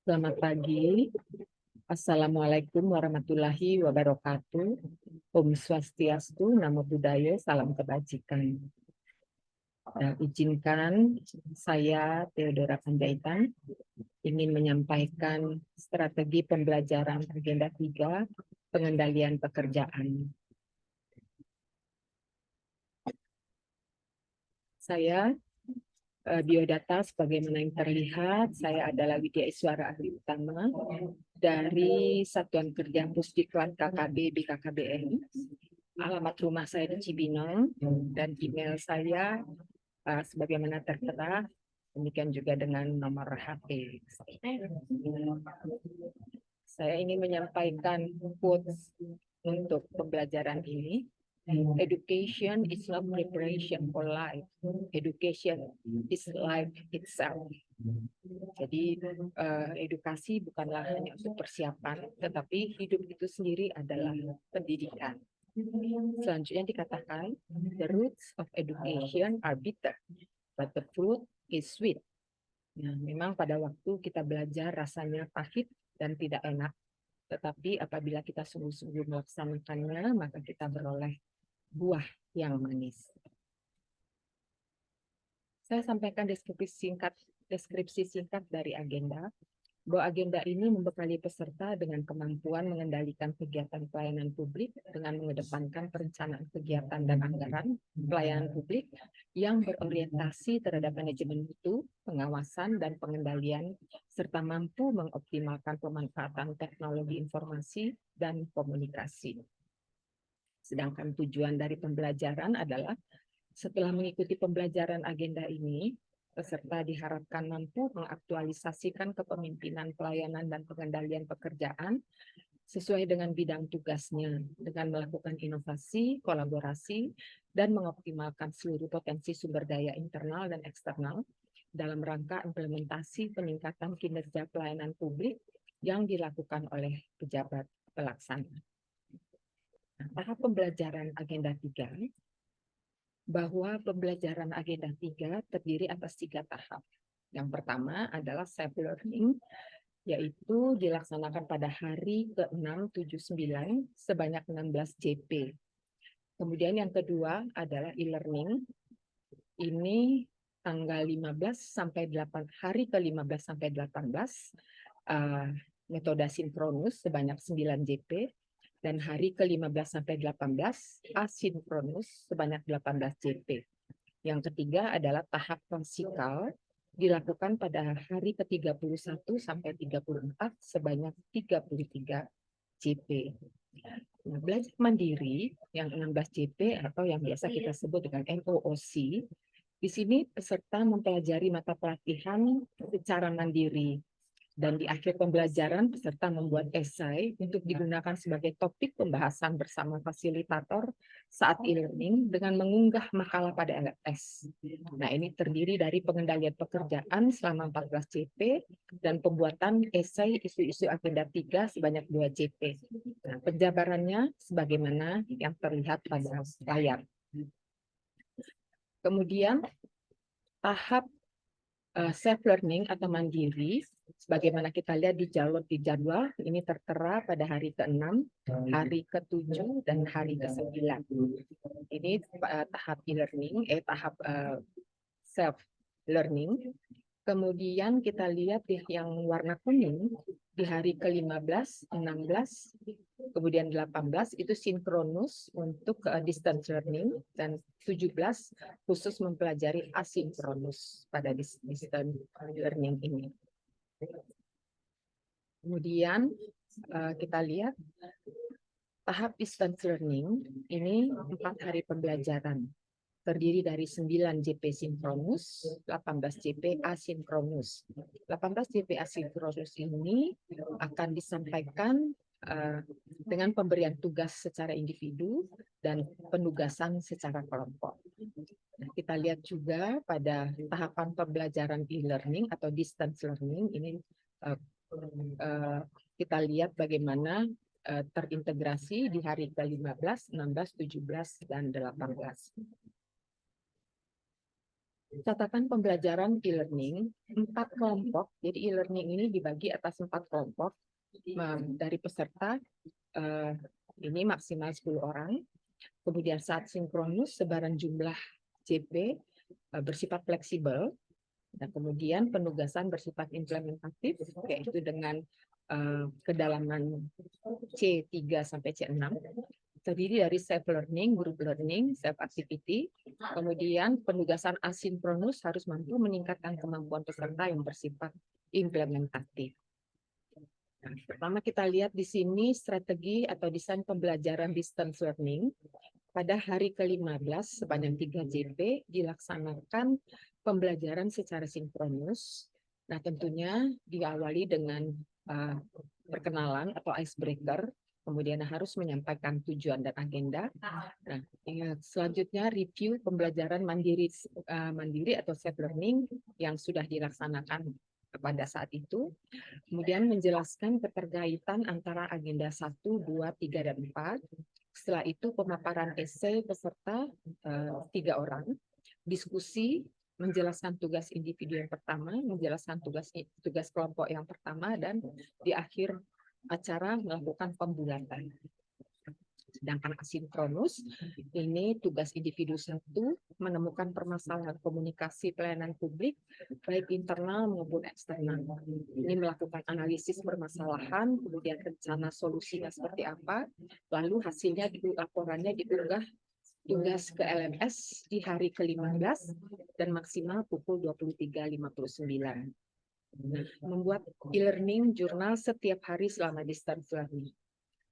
Selamat pagi. Assalamualaikum warahmatullahi wabarakatuh. Om Swastiastu, Namo Buddhaya, salam kebajikan. Izinkan saya, Theodora Panjaitan, ingin menyampaikan strategi pembelajaran agenda 3, pengendalian pekerjaan. Saya biodata sebagaimana yang terlihat, saya adalah Widya Iswara ahli utama dari Satuan Kerja Pusdiklat KKB BKKBN. Alamat rumah saya di Cibinong dan email saya sebagaimana tertera, demikian juga dengan nomor HP. Saya ingin menyampaikan quotes untuk pembelajaran ini. Education is not preparation for life. Education is life itself. Jadi edukasi bukanlah hanya untuk persiapan, tetapi hidup itu sendiri adalah pendidikan. Selanjutnya dikatakan, the roots of education are bitter, but the fruit is sweet. Nah, memang pada waktu kita belajar rasanya pahit dan tidak enak, tetapi apabila kita sungguh-sungguh melaksanakannya, maka kita beroleh buah yang manis. Saya sampaikan deskripsi singkat dari agenda, bahwa agenda ini membekali peserta dengan kemampuan mengendalikan kegiatan pelayanan publik dengan mengedepankan perencanaan kegiatan dan anggaran pelayanan publik yang berorientasi terhadap manajemen mutu, pengawasan, dan pengendalian, serta mampu mengoptimalkan pemanfaatan teknologi informasi dan komunikasi. Sedangkan tujuan dari pembelajaran adalah setelah mengikuti pembelajaran agenda ini, peserta diharapkan mampu mengaktualisasikan kepemimpinan pelayanan dan pengendalian pekerjaan sesuai dengan bidang tugasnya dengan melakukan inovasi, kolaborasi, dan mengoptimalkan seluruh potensi sumber daya internal dan eksternal dalam rangka implementasi peningkatan kinerja pelayanan publik yang dilakukan oleh pejabat pelaksana. Tahap pembelajaran agenda 3, bahwa pembelajaran agenda 3 terdiri atas 3 tahap. Yang pertama adalah self-learning, yaitu dilaksanakan pada hari ke-6, 7, 9 sebanyak 16 JP. Kemudian yang kedua adalah e-learning. Ini tanggal 15 sampai 8, hari ke-15 sampai 18, metode sinkronus sebanyak 9 JP. Dan hari ke-15 sampai 18 asinkronus sebanyak 18 JP. Yang ketiga adalah tahap klasikal dilakukan pada hari ke-31 sampai 34 sebanyak 33 JP. Nah, belajar mandiri yang 16 JP atau yang biasa kita sebut dengan MOOC, di sini peserta mempelajari mata pelatihan secara mandiri. Dan di akhir pembelajaran, peserta membuat esai untuk digunakan sebagai topik pembahasan bersama fasilitator saat e-learning dengan mengunggah makalah pada LMS. Nah, ini terdiri dari pengendalian pekerjaan selama 14 JP dan pembuatan esai isu-isu agenda 3 sebanyak 2 JP. Nah, penjabarannya sebagaimana yang terlihat pada layar. Kemudian, tahap self-learning atau mandiri, sebagaimana kita lihat di jadwal, ini tertera pada hari ke-6, hari ke-7, dan hari ke-9. Ini tahap e-learning, tahap self-learning. Kemudian kita lihat yang warna kuning, di hari ke-15, 16, kemudian 18 itu sinkronus untuk distance learning, dan 17 khusus mempelajari asinkronus pada distance learning ini. Kemudian kita lihat tahap distance learning ini 4 hari pembelajaran. Terdiri dari 9 JP sinkronus, 18 JP asinkronus. 18 JP asinkronus ini akan disampaikan dengan pemberian tugas secara individu dan penugasan secara kelompok. Nah, kita lihat juga pada tahapan pembelajaran e-learning atau distance learning ini kita lihat bagaimana terintegrasi di hari ke-15, 16, 17, dan 18. Catatan pembelajaran e-learning, 4 kelompok. Jadi e-learning ini dibagi atas 4 kelompok. Dari peserta ini maksimal 10 orang. Kemudian saat sinkronus, sebaran jumlah JP bersifat fleksibel. Nah, kemudian penugasan bersifat implementatif, yaitu dengan kedalaman C3 sampai C6. Terdiri dari self-learning, group learning, self-activity. Kemudian penugasan asinkronus harus mampu meningkatkan kemampuan peserta yang bersifat implementatif. Nah, pertama kita lihat di sini strategi atau desain pembelajaran distance learning. Pada hari ke-15 sepanjang 3 JP dilaksanakan pembelajaran secara sinkronus. Nah, tentunya diawali dengan perkenalan atau icebreaker, kemudian harus menyampaikan tujuan dan agenda. Nah, selanjutnya review pembelajaran mandiri atau self learning yang sudah dilaksanakan pada saat itu. Kemudian menjelaskan keterkaitan antara agenda 1, 2, 3, dan 4. Setelah itu pemaparan esai peserta 3 orang, diskusi, menjelaskan tugas individu yang pertama, menjelaskan tugas kelompok yang pertama, dan di akhir acara melakukan pembulatan. Sedangkan asinkronus, ini tugas individu 1 menemukan permasalahan komunikasi pelayanan publik, baik internal maupun eksternal. Ini melakukan analisis permasalahan, kemudian rencana solusinya seperti apa, lalu hasilnya laporannya diunggah tugas ke LMS di hari ke-15 dan maksimal pukul 23.59. Membuat e-learning jurnal setiap hari selama distance learning.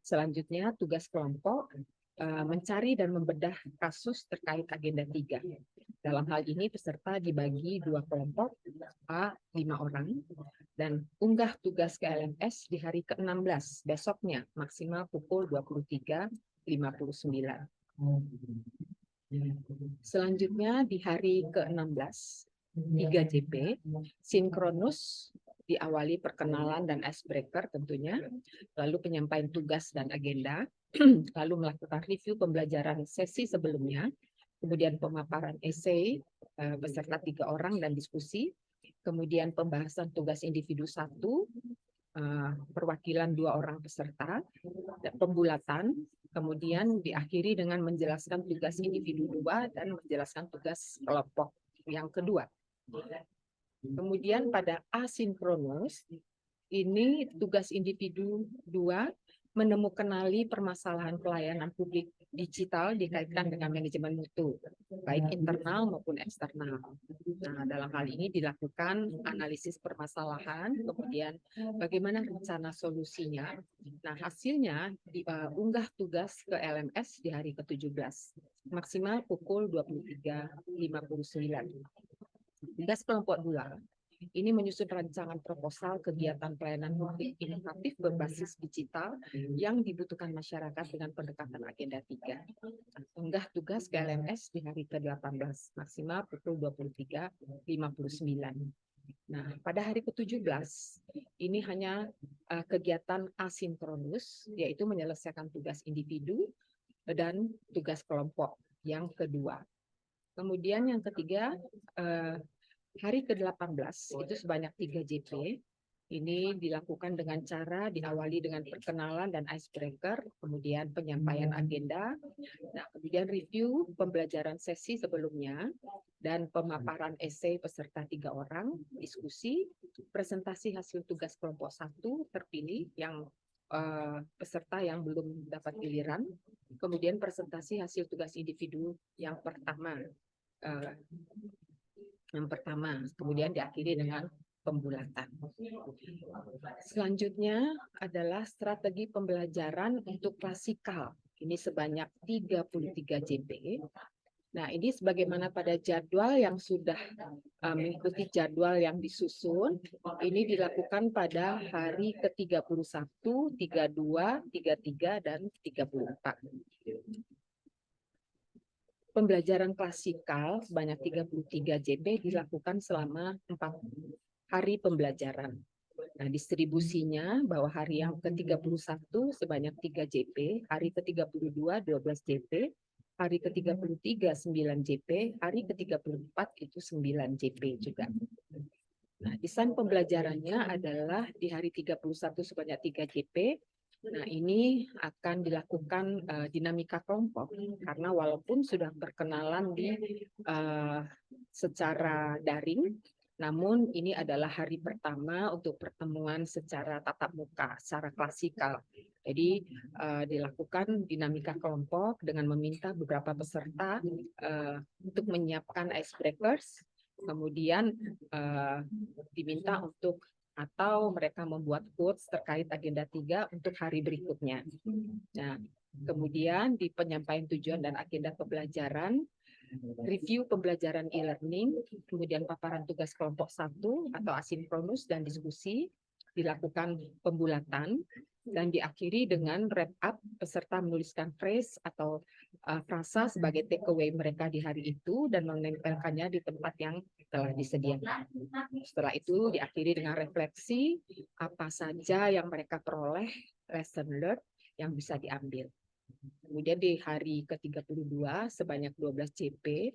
Selanjutnya, tugas kelompok mencari dan membedah kasus terkait agenda 3. Dalam hal ini, peserta dibagi 2 kelompok, A 5 orang, dan unggah tugas ke LMS di hari ke-16, besoknya, maksimal pukul 23.59. Selanjutnya, di hari ke-16, 3 JP, sinkronus diawali perkenalan dan icebreaker tentunya, lalu penyampaian tugas dan agenda, lalu melakukan review pembelajaran sesi sebelumnya, kemudian pemaparan esai beserta 3 orang dan diskusi, kemudian pembahasan tugas individu 1, perwakilan 2 orang peserta, dan pembulatan, kemudian diakhiri dengan menjelaskan tugas individu 2 dan menjelaskan tugas kelompok yang kedua. Kemudian pada asinkronus, ini tugas individu 2 menemukanali permasalahan pelayanan publik digital dikaitkan dengan manajemen mutu, baik internal maupun eksternal. Nah, dalam hal ini dilakukan analisis permasalahan, kemudian bagaimana rencana solusinya. Nah, hasilnya diunggah tugas ke LMS di hari ke-17, maksimal pukul 23.59. Tugas kelompok 2 ini menyusun rancangan proposal kegiatan pelayanan publik inovatif berbasis digital yang dibutuhkan masyarakat dengan pendekatan agenda 3. Unggah tugas ke LMS di hari ke-18, maksimal pukul 23.59. Nah, pada hari ke-17, ini hanya kegiatan asinkronus, yaitu menyelesaikan tugas individu dan tugas kelompok yang kedua. Kemudian yang ketiga, hari ke-18 itu sebanyak 3 JP. Ini dilakukan dengan cara diawali dengan perkenalan dan icebreaker, kemudian penyampaian agenda, nah, kemudian review pembelajaran sesi sebelumnya, dan pemaparan esai peserta 3 orang, diskusi, presentasi hasil tugas kelompok 1 terpilih yang peserta yang belum dapat giliran, kemudian presentasi hasil tugas individu yang pertama. Kemudian diakhiri dengan pembulatan. Selanjutnya adalah strategi pembelajaran untuk klasikal. Ini sebanyak 33 JP. Nah, ini sebagaimana pada jadwal yang sudah mengikuti jadwal yang disusun, ini dilakukan pada hari ke-31, 32, 33, dan 34. Pembelajaran klasikal sebanyak 33 JP dilakukan selama 4 hari pembelajaran. Nah, distribusinya bahwa hari yang ke-31 sebanyak 3 JP, hari ke-32 12 JP, hari ke-33 9 JP, hari ke-34 itu 9 JP juga. Nah, desain pembelajarannya adalah di hari 31 sebanyak 3 JP. Nah, ini akan dilakukan dinamika kelompok karena walaupun sudah berkenalan secara daring, namun ini adalah hari pertama untuk pertemuan secara tatap muka, secara klasikal. Jadi dilakukan dinamika kelompok dengan meminta beberapa peserta untuk menyiapkan icebreakers, kemudian diminta untuk atau mereka membuat quotes terkait agenda 3 untuk hari berikutnya. Nah, kemudian di penyampaian tujuan dan agenda pembelajaran, review pembelajaran e-learning, kemudian paparan tugas kelompok 1 atau asinkronus dan diskusi, dilakukan pembulatan, dan diakhiri dengan wrap up, peserta menuliskan phrase atau frasa sebagai takeaway mereka di hari itu dan menempelkannya di tempat yang telah disediakan. Setelah itu diakhiri dengan refleksi apa saja yang mereka peroleh, lesson learned yang bisa diambil. Kemudian di hari ke-32 sebanyak 12 CP,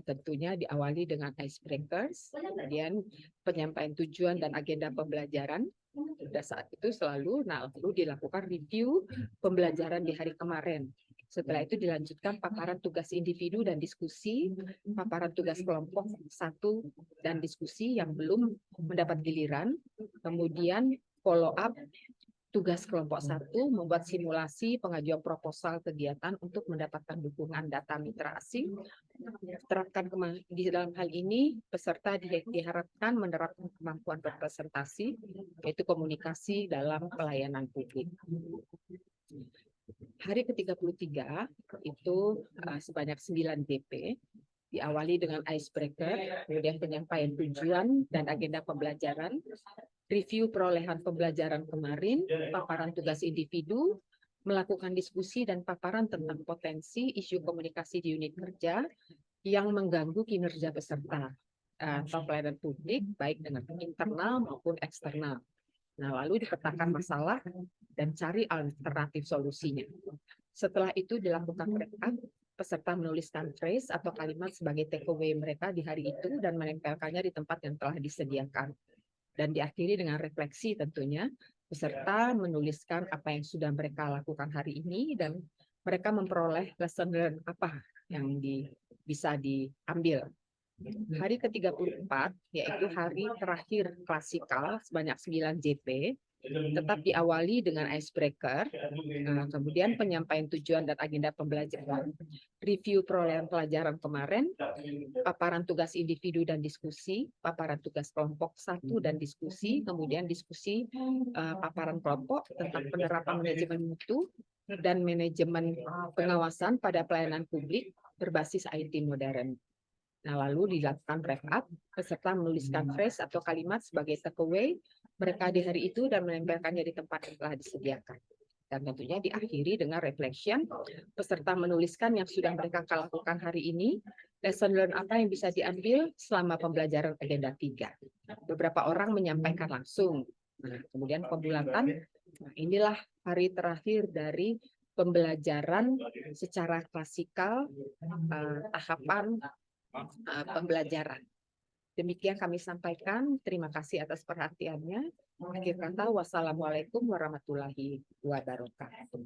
tentunya diawali dengan icebreakers, kemudian penyampaian tujuan dan agenda pembelajaran. Pada saat itu lalu dilakukan review pembelajaran di hari kemarin. Setelah itu dilanjutkan paparan tugas individu dan diskusi, paparan tugas kelompok 1 dan diskusi yang belum mendapat giliran, kemudian follow up tugas kelompok 1 membuat simulasi pengajuan proposal kegiatan untuk mendapatkan dukungan data mitra asing. Terapkan di dalam hal ini, peserta diharapkan menerapkan kemampuan berpresentasi, yaitu komunikasi dalam pelayanan publik. Hari ke-33 itu sebanyak 9 DP, diawali dengan icebreaker, kemudian penyampaian tujuan dan agenda pembelajaran, review perolehan pembelajaran kemarin, paparan tugas individu, melakukan diskusi dan paparan tentang potensi isu komunikasi di unit kerja yang mengganggu kinerja peserta atau pelayanan publik, baik dengan internal maupun eksternal. Nah, lalu dipetakan masalah dan cari alternatif solusinya. Setelah itu dilakukan wrap up, peserta menuliskan phrase atau kalimat sebagai takeaway mereka di hari itu dan menempelkannya di tempat yang telah disediakan. Dan diakhiri dengan refleksi tentunya, peserta menuliskan apa yang sudah mereka lakukan hari ini dan mereka memperoleh lesson learned apa yang bisa diambil. Hari ke-34, yaitu hari terakhir klasikal sebanyak 9 JP, tetap diawali dengan icebreaker, kemudian penyampaian tujuan dan agenda pembelajaran, review perolehan pelajaran kemarin, paparan tugas individu dan diskusi, paparan tugas kelompok 1 dan diskusi, kemudian diskusi paparan kelompok tentang penerapan manajemen mutu dan manajemen pengawasan pada pelayanan publik berbasis IT modern. Nah, lalu dilakukan wrap up, peserta menuliskan phrase atau kalimat sebagai takeaway mereka di hari itu dan menempelkannya di tempat yang telah disediakan. Dan tentunya diakhiri dengan reflection, peserta menuliskan yang sudah mereka lakukan hari ini, lesson learned apa yang bisa diambil selama pembelajaran agenda 3. Beberapa orang menyampaikan langsung. Nah, kemudian pembulatan, inilah hari terakhir dari pembelajaran secara klasikal, tahapan pembelajaran. Demikian kami sampaikan. Terima kasih atas perhatiannya. Akhir kata, wassalamualaikum warahmatullahi wabarakatuh.